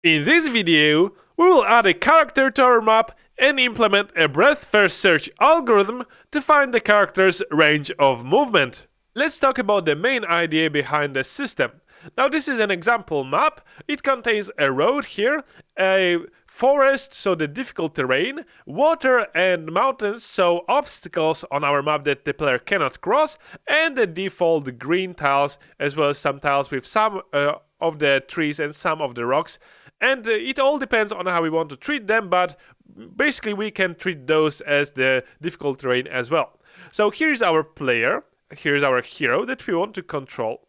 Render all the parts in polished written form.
In this video, we will add a character to our map and implement a breadth-first search algorithm to find the character's range of movement. Let's talk about the main idea behind the system. Now this is an example map. It contains a road here, a forest, so the difficult terrain, water and mountains, so obstacles on our map that the player cannot cross, and the default green tiles, as well as some tiles with some of the trees and some of the rocks. And it all depends on how we want to treat them, but basically we can treat those as the difficult terrain as well. So here's our player, here's our hero that we want to control.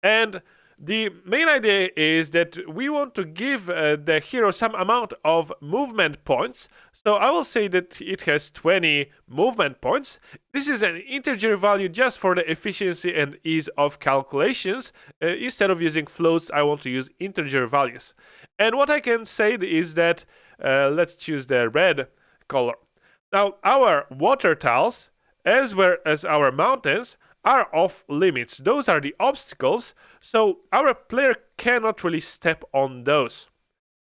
And the main idea is that we want to give the hero some amount of movement points. So I will say that it has 20 movement points. This is an integer value just for the efficiency and ease of calculations. Instead of using floats, I want to use integer values. And what I can say is that, let's choose the red color. Now our water tiles, as well as our mountains, are off limits. Those are the obstacles, so our player cannot really step on those.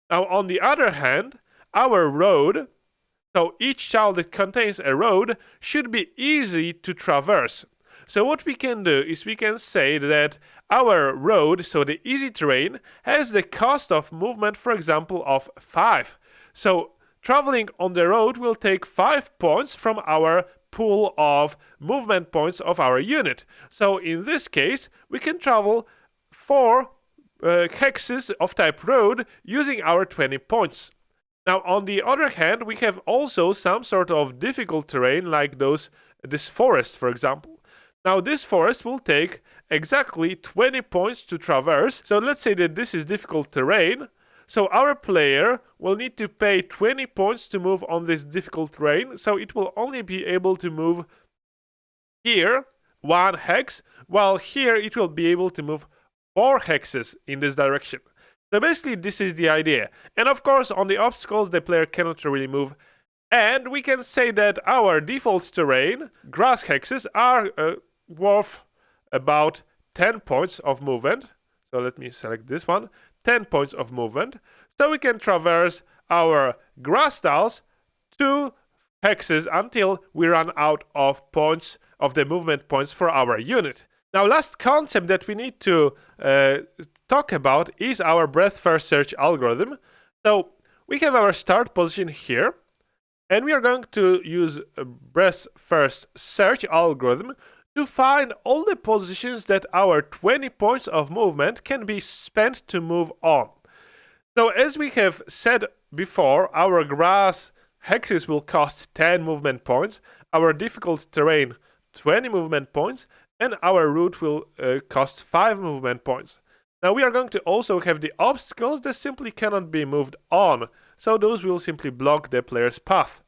Now on the other hand, our road, so each tile that contains a road should be easy to traverse. So what we can do is we can say that our road, so the easy terrain, has the cost of movement, for example, of 5. So traveling on the road will take 5 points from our pool of movement points of our unit. So in this case, we can travel 4 hexes of type road using our 20 points. Now on the other hand, we have also some sort of difficult terrain like this forest, for example. Now this forest will take exactly 20 points to traverse. So let's say that this is difficult terrain. So our player will need to pay 20 points to move on this difficult terrain, so it will only be able to move here 1 hex, while here it will be able to move 4 hexes in this direction. So basically this is the idea. And of course on the obstacles the player cannot really move. And we can say that our default terrain, grass hexes, are worth about 10 points of movement. So let me select this one. 10 points of movement, so we can traverse our grass tiles 2 hexes until we run out of points of the movement points for our unit. Now last concept that we need to talk about is our breadth first search algorithm. So we have our start position here, and we are going to use a breadth first search algorithm to find all the positions that our 20 points of movement can be spent to move on. So as we have said before, our grass hexes will cost 10 movement points, our difficult terrain 20 movement points, and our route will cost 5 movement points. Now we are going to also have the obstacles that simply cannot be moved on, so those will simply block the player's path.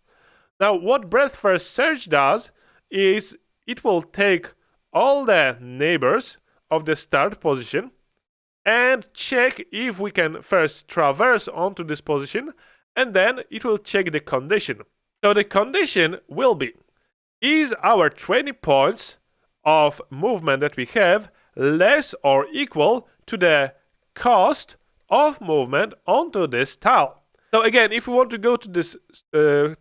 Now what breadth first search does is it will take all the neighbors of the start position and check if we can first traverse onto this position, and then it will check the condition. So the condition will be, is our 20 points of movement that we have less or equal to the cost of movement onto this tile? So again, if we want to go to this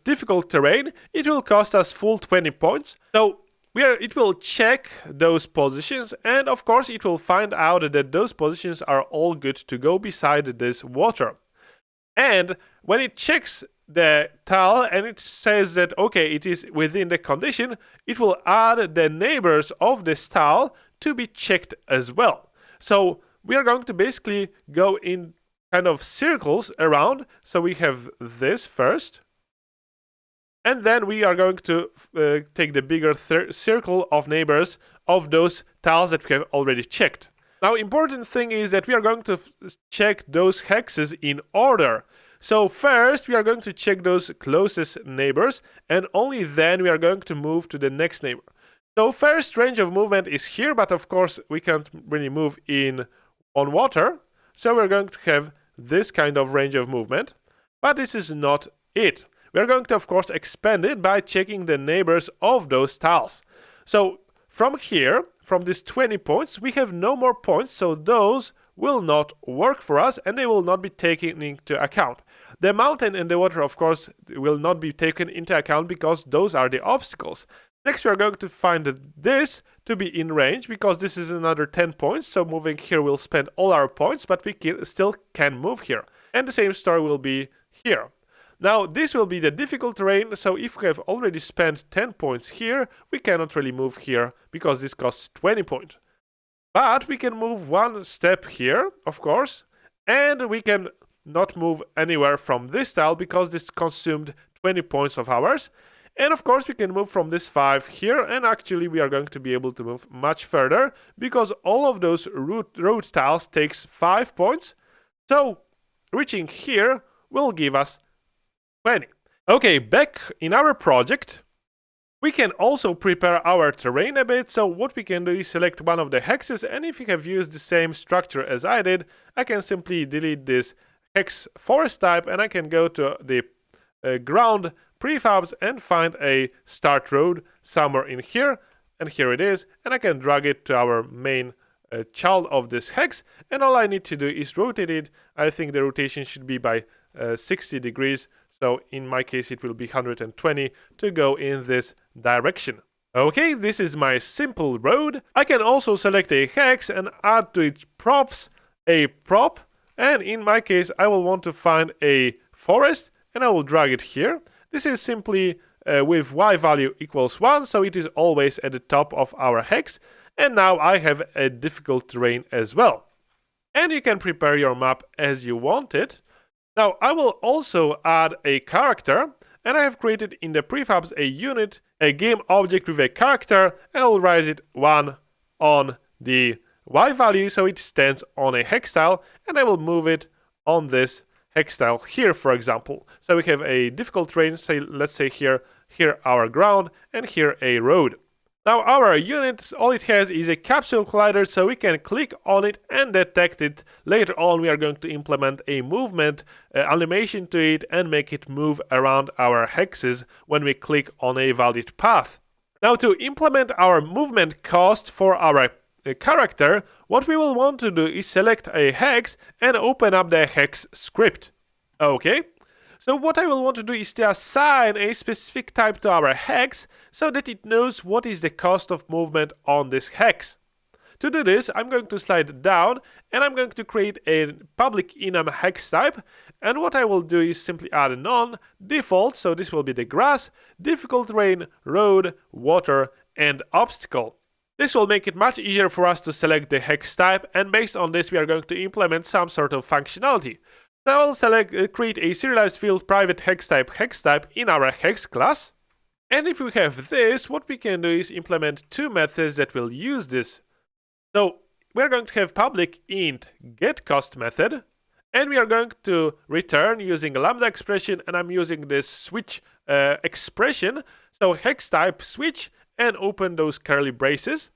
difficult terrain, it will cost us full 20 points. So it will check those positions, and of course it will find out that those positions are all good to go beside this water. And when it checks the tile and it says that okay, it is within the condition, it will add the neighbors of this tile to be checked as well. So we are going to basically go in kind of circles around. So we have this first, and then we are going to take the bigger circle of neighbors of those tiles that we have already checked. Now, important thing is that we are going to check those hexes in order. So first, we are going to check those closest neighbors, and only then we are going to move to the next neighbor. So first range of movement is here, but of course we can't really move on water. So we're going to have this kind of range of movement, but this is not it. We're going to, of course, expand it by checking the neighbors of those tiles. So from here, from these 20 points, we have no more points, so those will not work for us and they will not be taken into account. The mountain and the water, of course, will not be taken into account because those are the obstacles. Next, we are going to find this to be in range because this is another 10 points. So moving here will spend all our points, but we still can move here. And the same story will be here. Now, this will be the difficult terrain. So if we have already spent 10 points here, we cannot really move here because this costs 20 points. But we can move one step here, of course, and we can not move anywhere from this tile because this consumed 20 points of ours. And of course we can move from this 5 here, and actually we are going to be able to move much further because all of those road tiles takes 5 points. So reaching here will give us 20. Okay, back in our project, we can also prepare our terrain a bit. So what we can do is select one of the hexes, and if you have used the same structure as I did, I can simply delete this hex forest type and I can go to the ground prefabs and find a start road somewhere in here, and here it is, and I can drag it to our main child of this hex, and all I need to do is rotate it. I think the rotation should be by 60 degrees, so in my case it will be 120 to go in this direction. Okay, this is my simple road. I can also select a hex and add to its props a prop, and in my case I will want to find a forest and I will drag it here. This is simply with y value equals 1, so it is always at the top of our hex. And now I have a difficult terrain as well. And you can prepare your map as you want it. Now I will also add a character, and I have created in the prefabs a unit, a game object with a character, and I will raise it 1 on the y value so it stands on a hex tile, and I will move it on this hex tile here, for example. So we have a difficult terrain, say, let's say here our ground, and here a road. Now our unit, all it has is a capsule collider, so we can click on it and detect it. Later on we are going to implement a movement animation to it and make it move around our hexes when we click on a valid path. Now to implement our movement cost for our character, what we will want to do is select a hex and open up the hex script. Okay, so what I will want to do is to assign a specific type to our hex so that it knows what is the cost of movement on this hex. To do this, I'm going to slide down and I'm going to create a public enum hex type, and what I will do is simply add a none, default, so this will be the grass, difficult terrain, road, water, and obstacle. This will make it much easier for us to select the hex type, and based on this we are going to implement some sort of functionality. So I will create a serialized field private hex type in our hex class. And if we have this, what we can do is implement two methods that will use this. So we're going to have public int getCost method, and we are going to return using a lambda expression, and I'm using this switch expression. So hex type switch and open those curly braces.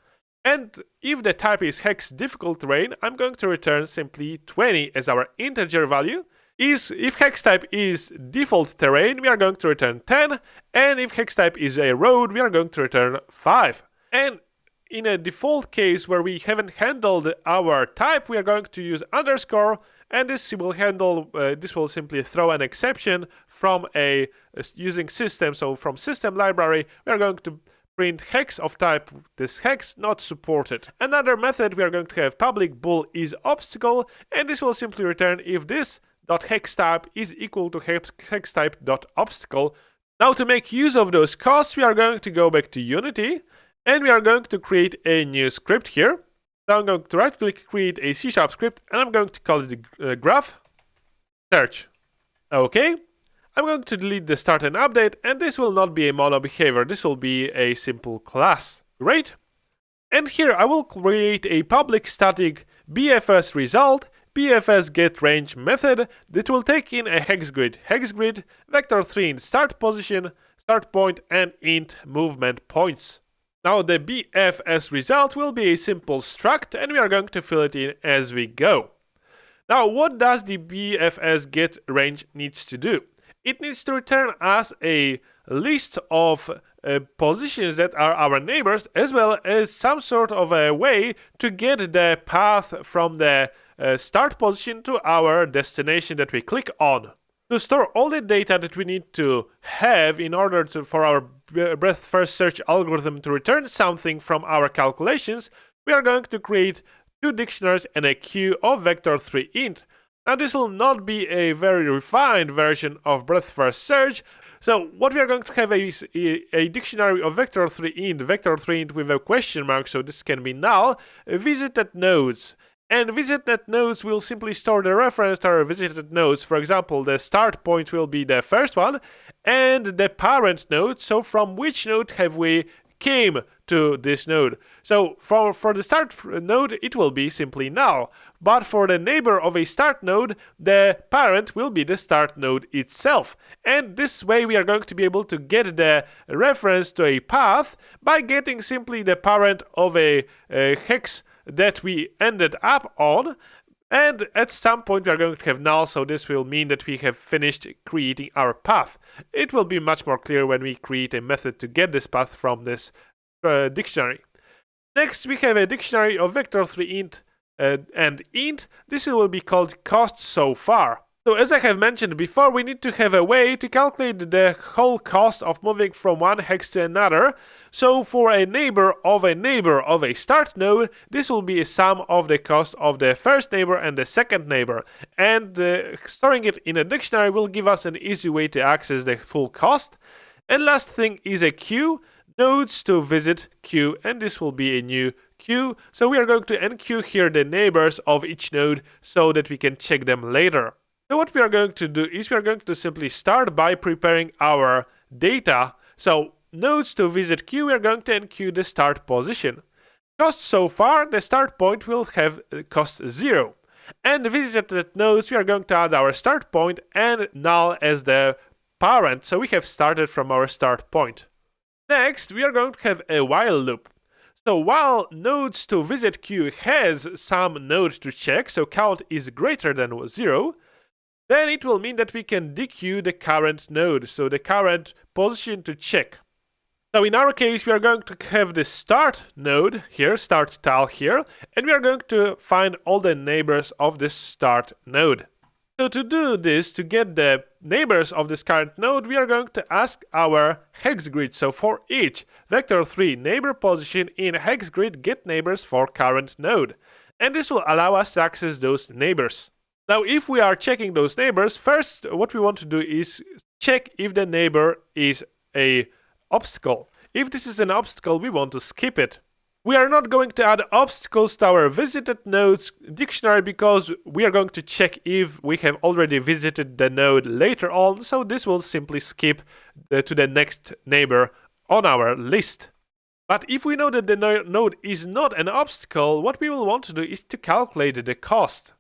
And if the type is hex difficult terrain, I'm going to return simply 20 as our integer value. If hex type is default terrain, we are going to return 10. And if hex type is a road, we are going to return 5. And in a default case where we haven't handled our type, we are going to use underscore, and this will simply throw an exception from using system. So from system library, we are going to print hex of type this hex not supported. Another method we are going to have public bool is obstacle, and this will simply return if this .hex type is equal to hex type .obstacle. Now to make use of those costs, we are going to go back to Unity and we are going to create a new script here. So I'm going to right click, create a C# script, and I'm going to call it the graph search. Okay. I'm going to delete the start and update, and this will not be a mono behavior, this will be a simple class. Great. And here I will create a public static BFS result, BFS get range method that will take in a hex grid, vector 3 in start position, start point, and int movement points. Now the BFS result will be a simple struct, and we are going to fill it in as we go. Now what does the BFS get range needs to do? It needs to return us a list of positions that are our neighbors, as well as some sort of a way to get the path from the start position to our destination that we click on. To store all the data that we need to have in order for our breadth first search algorithm to return something from our calculations, we are going to create two dictionaries and a queue of vector3int. Now this will not be a very refined version of breadth first search. So what we are going to have is a dictionary of vector3int with a question mark, so this can be null, visited nodes. And visited nodes will simply store the reference to our visited nodes. For example, the start point will be the first one, and the parent node, so from which node have we came to this node. So for the start node, it will be simply null. But for the neighbor of a start node, the parent will be the start node itself. And this way we are going to be able to get the reference to a path by getting simply the parent of a hex that we ended up on, and at some point we are going to have null, so this will mean that we have finished creating our path. It will be much more clear when we create a method to get this path from this dictionary. Next we have a dictionary of vector3int and int. This will be called cost so far. So as I have mentioned before, we need to have a way to calculate the whole cost of moving from one hex to another. So for a neighbor of a start node, this will be a sum of the cost of the first neighbor and the second neighbor. And storing it in a dictionary will give us an easy way to access the full cost. And last thing is a queue, nodes to visit queue, and this will be a new queue. So we are going to enqueue here the neighbors of each node so that we can check them later. So what we are going to do is we are going to simply start by preparing our data. So nodes to visit queue, we are going to enqueue the start position. Cost so far, the start point will have cost 0. And visited nodes, we are going to add our start point and null as the parent. So we have started from our start point. Next, we are going to have a while loop. So while nodes to visit queue has some node to check, so count is greater than 0, then it will mean that we can dequeue the current node, so the current position to check. So in our case, we are going to have the start node here, start tile here, and we are going to find all the neighbors of this start node. So to do this, to get the neighbors of this current node, we are going to ask our hex grid. So for each vector3 neighbor position in hex grid, get neighbors for current node. And this will allow us to access those neighbors. Now, if we are checking those neighbors, first what we want to do is check if the neighbor is an obstacle. If this is an obstacle, we want to skip it. We are not going to add obstacles to our visited nodes dictionary because we are going to check if we have already visited the node later on, so this will simply skip to the next neighbor on our list. But if we know that the node is not an obstacle, what we will want to do is to calculate the cost.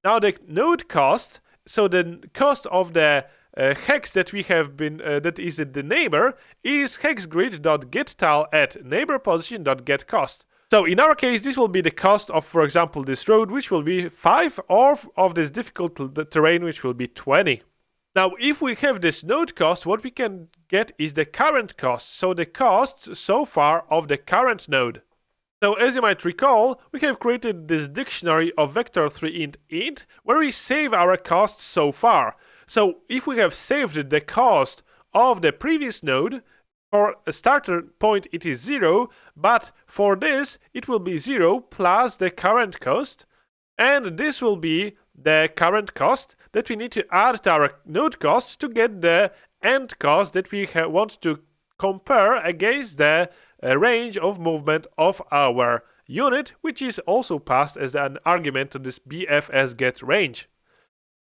Now the node cost, so the cost of the hex that we have been, that is the neighbor, is hexgrid.getTile at neighborposition.getCost. So in our case, this will be the cost of, for example, this road, which will be 5, or of this difficult terrain, which will be 20. Now, if we have this node cost, what we can get is the current cost, so the cost so far of the current node. So as you might recall, we have created this dictionary of vector3int int, where we save our costs so far. So if we have saved the cost of the previous node, for a starter point it is 0, but for this it will be 0 plus the current cost, and this will be the current cost that we need to add to our node cost to get the end cost that we want to compare against the range of movement of our unit, which is also passed as an argument to this BFS get range.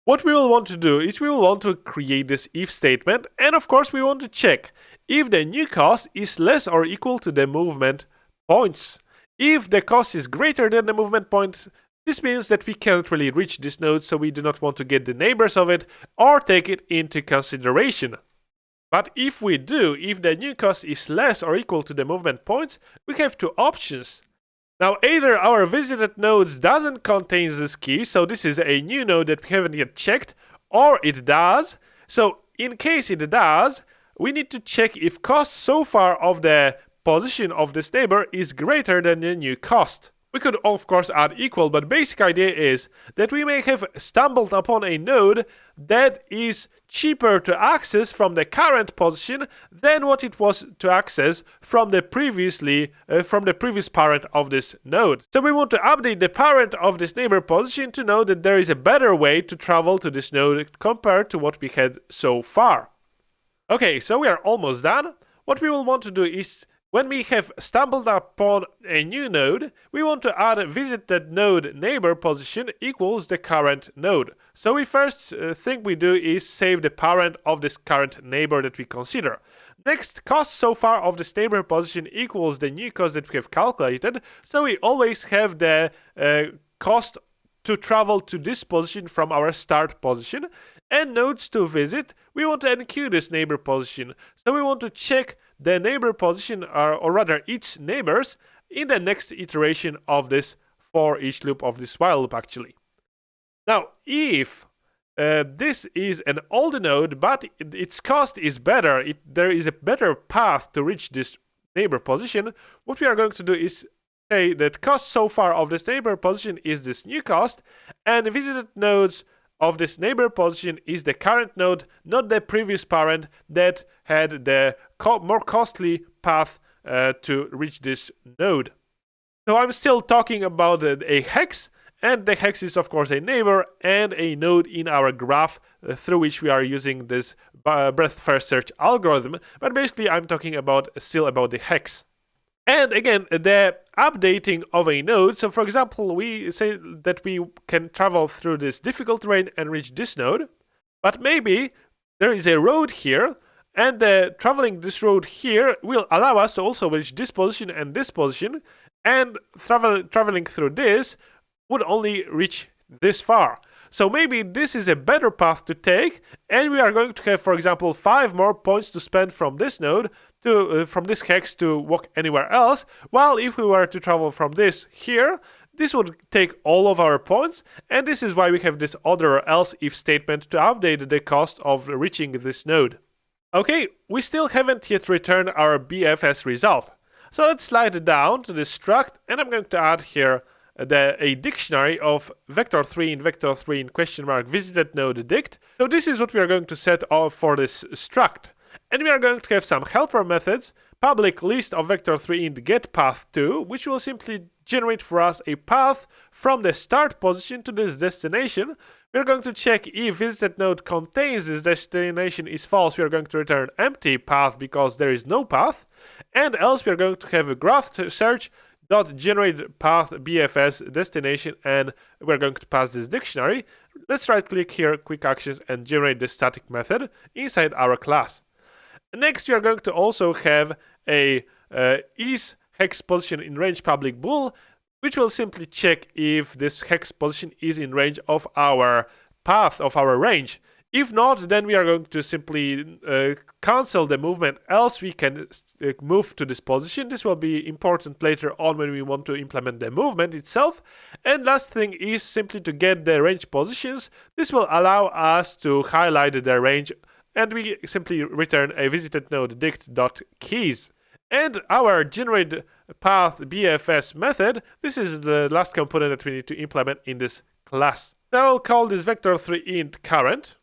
What we will want to do is we will want to create this if statement, and of course we want to check if the new cost is less or equal to the movement points. If the cost is greater than the movement points, this means that we can't really reach this node, so we do not want to get the neighbors of it or take it into consideration. But if we do, if the new cost is less or equal to the movement points, we have two options. Now, either our visited nodes doesn't contain this key, so this is a new node that we haven't yet checked, or it does. So in case it does, we need to check if cost so far of the position of this neighbor is greater than the new cost. We could of course add equal, but basic idea is that we may have stumbled upon a node that is cheaper to access from the current position than what it was to access from the previous parent of this node. So we want to update the parent of this neighbor position to know that there is a better way to travel to this node compared to what we had so far. Okay, so we are almost done. What we will want to do is, when we have stumbled upon a new node, we want to add visited node neighbor position equals the current node. So we first thing we do is save the parent of this current neighbor that we consider. Next, cost so far of this neighbor position equals the new cost that we have calculated. So we always have the cost to travel to this position from our start position. And nodes to visit, we want to enqueue this neighbor position. So we want to check the neighbor position, or rather its neighbors, in the next iteration of this for each loop of this while loop actually. Now, if this is an old node, but its cost is better, there is a better path to reach this neighbor position, what we are going to do is say that cost so far of this neighbor position is this new cost, and visited nodes of this neighbor position is the current node, not the previous parent that had the more costly path to reach this node. So I'm still talking about a hex, and the hex is of course a neighbor and a node in our graph through which we are using this breadth first search algorithm, but basically I'm talking still about the hex. And again, the updating of a node, so for example, we say that we can travel through this difficult terrain and reach this node, but maybe there is a road here, and traveling this road here will allow us to also reach this position, and traveling through this would only reach this far. So maybe this is a better path to take, and we are going to have, for example, 5 more points to spend from this node from this hex to walk anywhere else, while if we were to travel from this here, this would take all of our points, and this is why we have this other else if statement to update the cost of reaching this node. Okay, we still haven't yet returned our BFS result. So let's slide it down to this struct, and I'm going to add here a dictionary of vector3 in vector3 in question mark visited node dict. So this is what we are going to set off for this struct. And we are going to have some helper methods, public list of vector3 int get path to, which will simply generate for us a path from the start position to this destination. We are going to check if visited node contains this destination is false. We are going to return empty path because there is no path. And else we are going to have a graph search dot generate path BFS destination, and we're going to pass this dictionary. Let's right click here, quick actions, and generate the static method inside our class. Next, we are going to also have a is hex position in range public bool, which will simply check if this hex position is in range of our path of our range. If not, then we are going to simply cancel the movement, else we can move to this position. This will be important later on when we want to implement the movement itself. And last thing is simply to get the range positions. This will allow us to highlight the range, and we simply return a visited node dict.keys. And our generate path BFS method, this is the last component that we need to implement in this class. So I'll call this vector3 int current.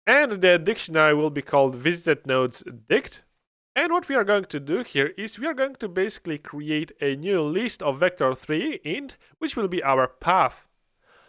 And the dictionary will be called visited nodes dict. And what we are going to do here is we are going to basically create a new list of vector3 int, which will be our path.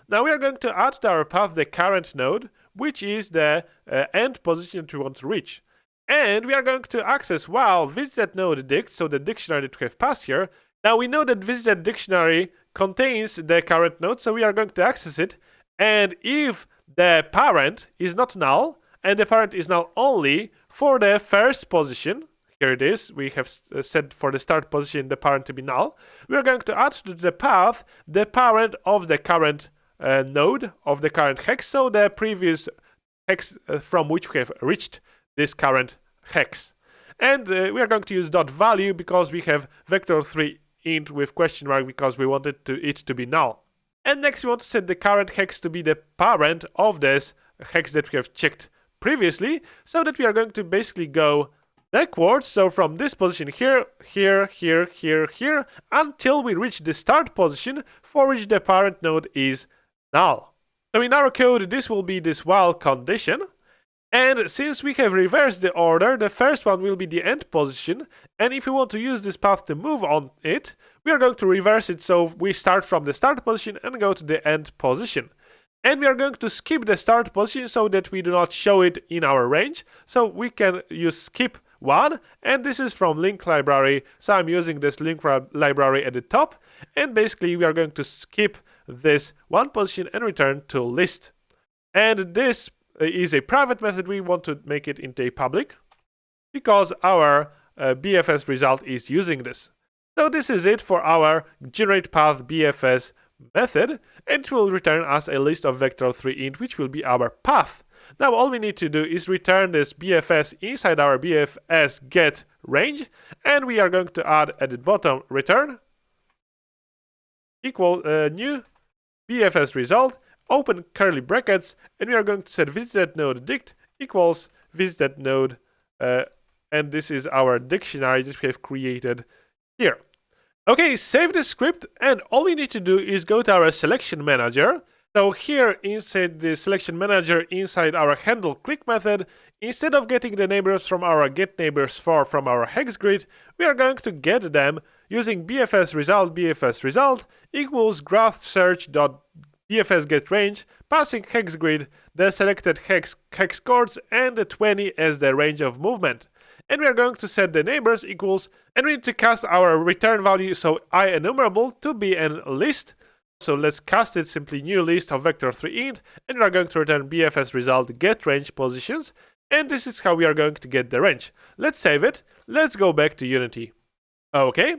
Now we are going to add to our path the current node, which is the end position that we want to reach. And we are going to access while visited node dict, so the dictionary that we have passed here. Now we know that visited dictionary contains the current node, so we are going to access it. And if the parent is not null, and the parent is null only for the first position, here it is, we have set for the start position the parent to be null, we are going to add to the path the parent of the current node of the current hex, so the previous hex from which we have reached this current hex. And we are going to use .value because we have vector3 int with question mark because we wanted it to be null. And next we want to set the current hex to be the parent of this hex that we have checked previously, so that we are going to basically go backwards, so from this position here, here, here, here, here, until we reach the start position for which the parent node is null. So in our code, this will be this while condition. And since we have reversed the order, the first one will be the end position. And if we want to use this path to move on it, we are going to reverse it, so we start from the start position and go to the end position. And we are going to skip the start position so that we do not show it in our range. So we can use skip 1, and this is from link library. So I'm using this link library at the top. And basically we are going to skip this one position and return to list. And this is a private method. We want to make it into a public because our BFS result is using this. So this is it for our generate path BFS method, and it will return us a list of vector3 int, which will be our path. Now all we need to do is return this BFS inside our BFS get range, and we are going to add at the bottom return equal new BFS result, open curly brackets, and we are going to set visited node dict equals visited node, and this is our dictionary that we have created here. Okay, save the script, and all we need to do is go to our selection manager. So here inside the selection manager, inside our handle click method, instead of getting the neighbors from our get neighbors for from our hex grid, we are going to get them using BFS result equals graph search dot BFS get range, passing hex grid, the selected hex chords, and the 20 as the range of movement. And we are going to set the neighbors equals, and we need to cast our return value, so I enumerable, to be a list. So let's cast it simply new list of vector3 int, and we are going to return BFS result get range positions, and this is how we are going to get the range. Let's save it. Let's go back to Unity. Okay.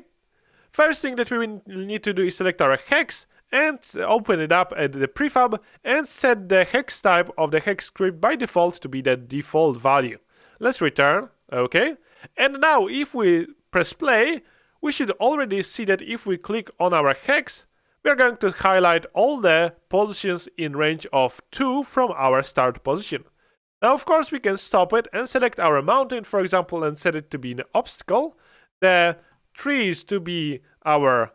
First thing that we need to do is select our hex and open it up at the prefab and set the hex type of the hex script by default to be the default value. Let's return. Okay, and now if we press play, we should already see that if we click on our hex, we are going to highlight all the positions in range of 2 from our start position. Now of course we can stop it and select our mountain, for example, and set it to be an obstacle, the trees to be our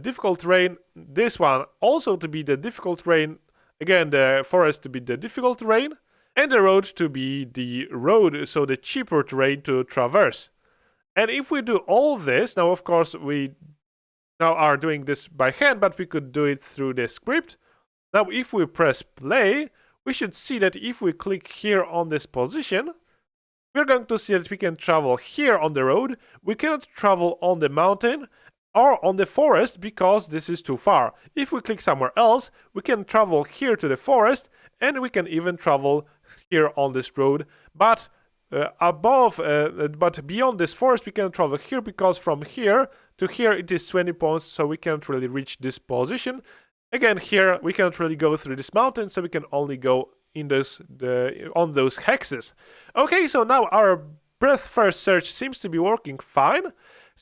difficult terrain, this one also to be the difficult terrain, again the forest to be the difficult terrain, and the road to be the road, so the cheaper terrain to traverse. And if we do all this, now of course we now are doing this by hand, but we could do it through the script. Now if we press play, we should see that if we click here on this position, we're going to see that we can travel here on the road. We cannot travel on the mountain or on the forest because this is too far. If we click somewhere else, we can travel here to the forest, and we can even travel here on this road, but but beyond this forest we can travel here, because from here to here it is 20 points, so we can't really reach this position. Again, here we can't really go through this mountain, so we can only go in those on those hexes. Okay, so now our breadth first search seems to be working fine.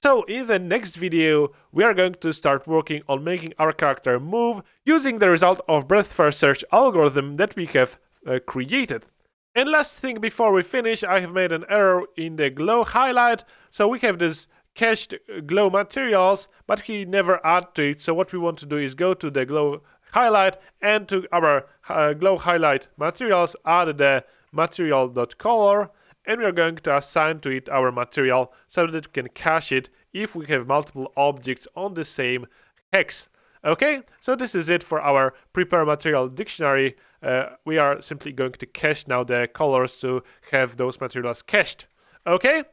So in the next video, we are going to start working on making our character move using the result of breadth first search algorithm that we have created. And last thing before we finish, I have made an error in the glow highlight. So we have this cached glow materials, but we never add to it. So what we want to do is go to the glow highlight, and to our glow highlight materials, add the material.color, and we are going to assign to it our material so that we can cache it if we have multiple objects on the same hex. Okay, so this is it for our prepare material dictionary. We are simply going to cache now the colors to have those materials cached. Okay?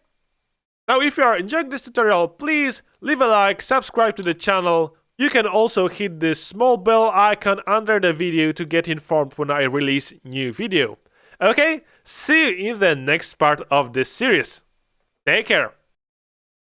Now if you are enjoying this tutorial, please leave a like, subscribe to the channel. You can also hit this small bell icon under the video to get informed when I release new video. Okay, see you in the next part of this series. Take care.